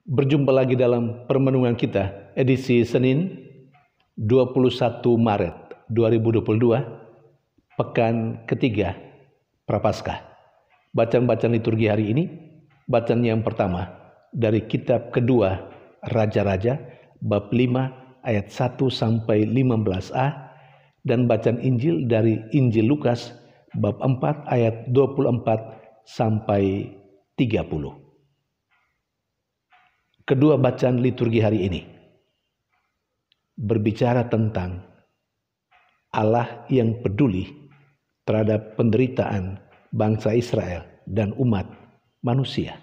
Berjumpa lagi dalam permenungan kita edisi Senin 21 Maret 2022, pekan ketiga Prapaskah. Bacaan-bacaan liturgi hari ini, bacaan yang pertama dari kitab kedua Raja-Raja bab 5 ayat 1 sampai 15a, dan bacaan Injil dari Injil Lukas bab 4 ayat 24 sampai 30. Kedua bacaan liturgi hari ini berbicara tentang Allah yang peduli terhadap penderitaan bangsa Israel dan umat manusia.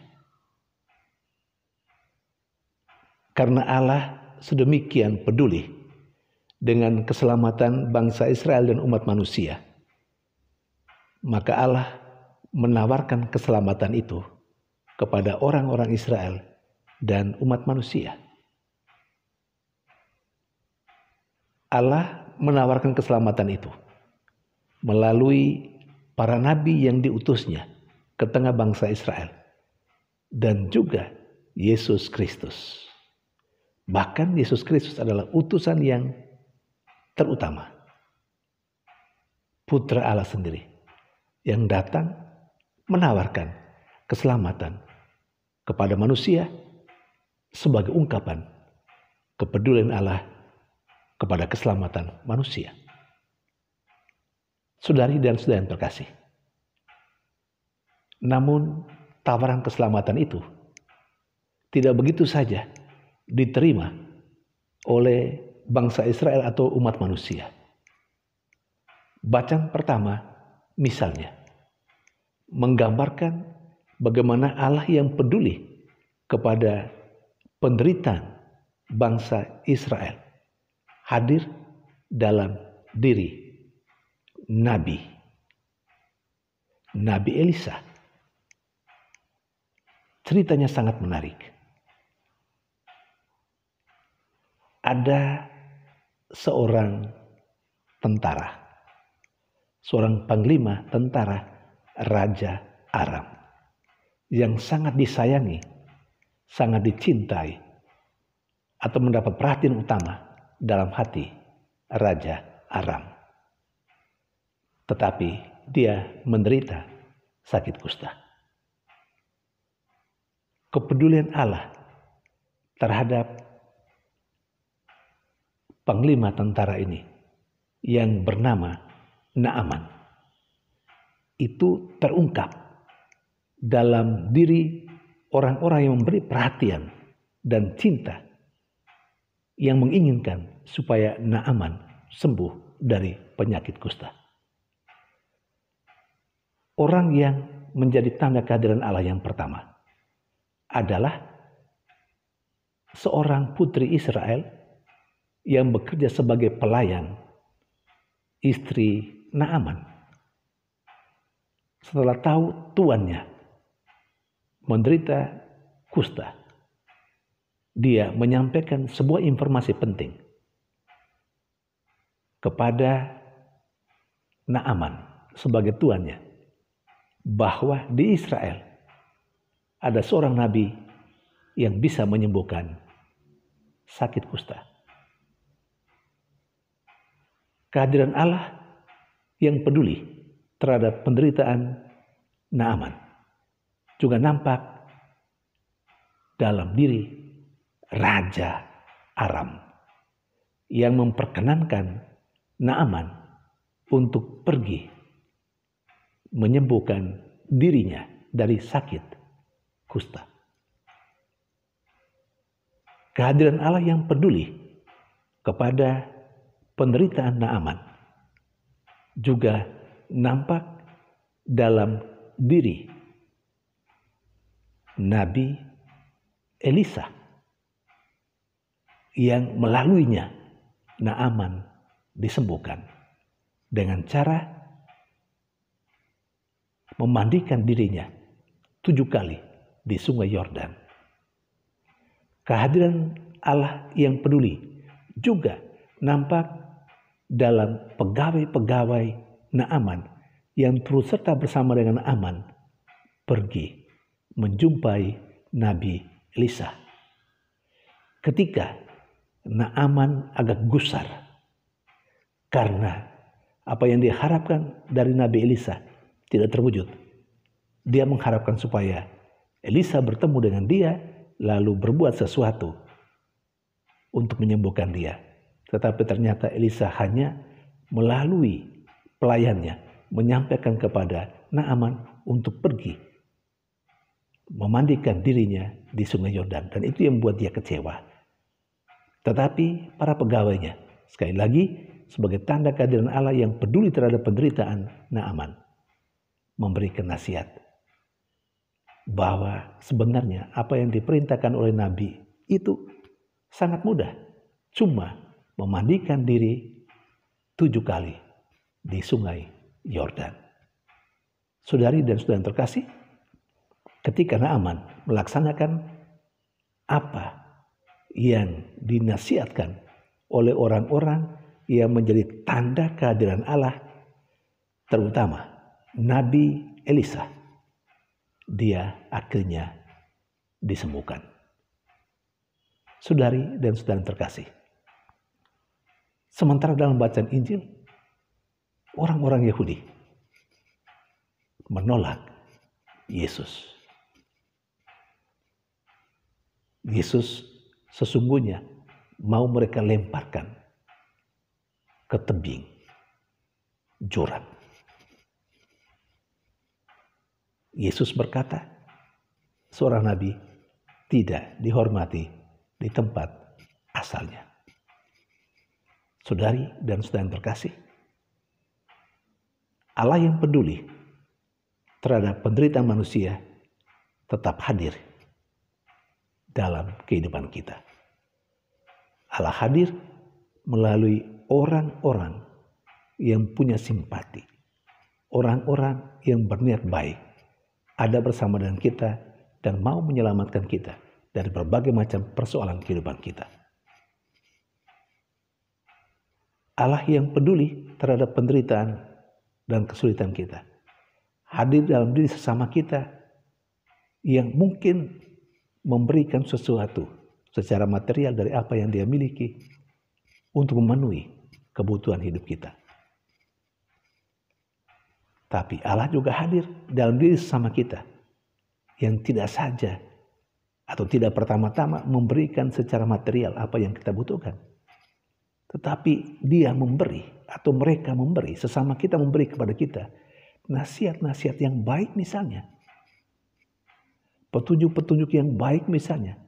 Karena Allah sedemikian peduli dengan keselamatan bangsa Israel dan umat manusia, maka Allah menawarkan keselamatan itu kepada orang-orang Israel dan umat manusia. Allah menawarkan keselamatan itu melalui para nabi yang diutusnya ke tengah bangsa Israel dan juga Yesus Kristus. Bahkan Yesus Kristus adalah utusan yang terutama, Putra Allah sendiri yang datang menawarkan keselamatan kepada manusia sebagai ungkapan kepedulian Allah kepada keselamatan manusia. Saudari dan saudara yang terkasih, namun tawaran keselamatan itu tidak begitu saja diterima oleh bangsa Israel atau umat manusia. Bacaan pertama misalnya menggambarkan bagaimana Allah yang peduli kepada penderitaan bangsa Israel hadir dalam diri Nabi Elisa. Ceritanya sangat menarik. Ada seorang tentara, seorang panglima tentara Raja Aram yang sangat disayangi, sangat dicintai, atau mendapat perhatian utama dalam hati Raja Aram. Tetapi dia menderita sakit kusta. Kepedulian Allah terhadap panglima tentara ini yang bernama Naaman itu terungkap dalam diri orang-orang yang memberi perhatian dan cinta, yang menginginkan supaya Naaman sembuh dari penyakit kusta. Orang yang menjadi tanda kehadiran Allah yang pertama adalah seorang putri Israel yang bekerja sebagai pelayan istri Naaman. Setelah tahu tuannya menderita kusta, dia menyampaikan sebuah informasi penting kepada Naaman sebagai tuannya, bahwa di Israel ada seorang nabi yang bisa menyembuhkan sakit kusta. Kehadiran Allah yang peduli terhadap penderitaan Naaman juga nampak dalam diri Raja Aram yang memperkenankan Naaman untuk pergi menyembuhkan dirinya dari sakit kusta. Kehadiran Allah yang peduli kepada penderitaan Naaman juga nampak dalam diri Nabi Elisa yang melaluinya Naaman disembuhkan dengan cara memandikan dirinya 7 kali di sungai Yordan. Kehadiran Allah yang peduli juga nampak dalam pegawai-pegawai Naaman yang turut serta bersama dengan Naaman pergi menjumpai Nabi Elisa ketika Naaman agak gusar karena apa yang dia harapkan dari Nabi Elisa tidak terwujud. Dia mengharapkan supaya Elisa bertemu dengan dia lalu berbuat sesuatu untuk menyembuhkan dia. Tetapi ternyata Elisa hanya melalui pelayannya menyampaikan kepada Naaman untuk pergi memandikan dirinya di Sungai Yordan, dan itu yang membuat dia kecewa. Tetapi para pegawainya, sekali lagi sebagai tanda kehadiran Allah yang peduli terhadap penderitaan Naaman, memberikan nasihat bahwa sebenarnya apa yang diperintahkan oleh Nabi itu sangat mudah, cuma memandikan diri 7 kali di Sungai Yordan. Saudari dan saudara yang terkasih, ketika Naaman melaksanakan apa yang dinasihatkan oleh orang-orang yang menjadi tanda kehadiran Allah, terutama Nabi Elisa, dia akhirnya disembuhkan. Saudari dan saudara yang terkasih, sementara dalam bacaan Injil, orang-orang Yahudi menolak Yesus. Yesus sesungguhnya mau mereka lemparkan ke tebing jurang. Yesus berkata, seorang nabi tidak dihormati di tempat asalnya. Saudari dan saudara yang terkasih, Allah yang peduli terhadap penderitaan manusia tetap hadir dalam kehidupan kita. Allah hadir melalui orang-orang yang punya simpati, orang-orang yang berniat baik, ada bersama dengan kita dan mau menyelamatkan kita dari berbagai macam persoalan kehidupan kita. Allah yang peduli terhadap penderitaan dan kesulitan kita, hadir dalam diri sesama kita yang mungkin memberikan sesuatu secara material dari apa yang dia miliki untuk memenuhi kebutuhan hidup kita. Tapi Allah juga hadir dalam diri sesama kita yang tidak saja atau tidak pertama-tama memberikan secara material apa yang kita butuhkan. Tetapi dia memberi atau mereka memberi, sesama kita memberi kepada kita nasihat-nasihat yang baik misalnya. Petunjuk-petunjuk yang baik misalnya,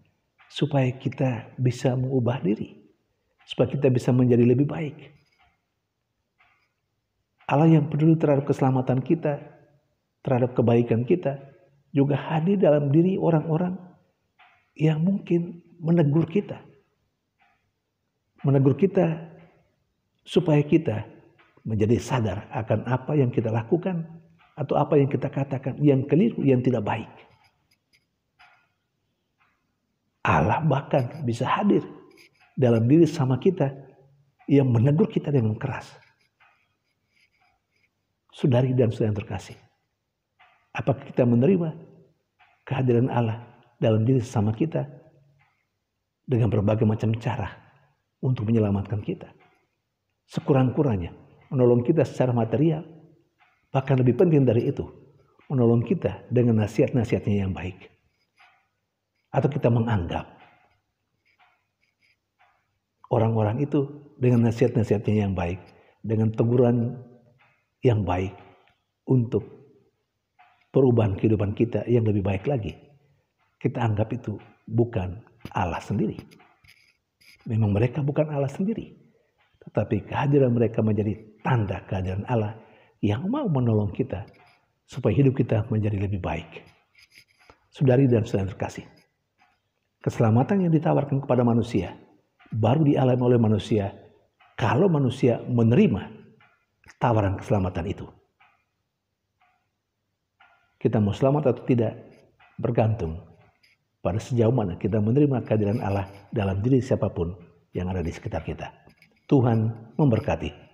supaya kita bisa mengubah diri, supaya kita bisa menjadi lebih baik. Allah yang peduli terhadap keselamatan kita, terhadap kebaikan kita, juga hadir dalam diri orang-orang yang mungkin menegur kita. Menegur kita supaya kita menjadi sadar akan apa yang kita lakukan atau apa yang kita katakan yang keliru, yang tidak baik. Allah bahkan bisa hadir dalam diri sama kita yang menegur kita dengan keras. Saudari dan saudara yang terkasih, apakah kita menerima kehadiran Allah dalam diri sesama kita dengan berbagai macam cara untuk menyelamatkan kita? Sekurang-kurangnya menolong kita secara material, bahkan lebih penting dari itu, menolong kita dengan nasihat-nasihatnya yang baik. Atau kita menganggap orang-orang itu dengan nasihat-nasihatnya yang baik, dengan teguran yang baik untuk perubahan kehidupan kita yang lebih baik lagi, kita anggap itu bukan Allah sendiri. Memang mereka bukan Allah sendiri, tetapi kehadiran mereka menjadi tanda kehadiran Allah yang mau menolong kita supaya hidup kita menjadi lebih baik. Saudari dan saudara terkasih, keselamatan yang ditawarkan kepada manusia baru dialami oleh manusia kalau manusia menerima tawaran keselamatan itu. Kita mau selamat atau tidak bergantung pada sejauh mana kita menerima kehadiran Allah dalam diri siapapun yang ada di sekitar kita. Tuhan memberkati.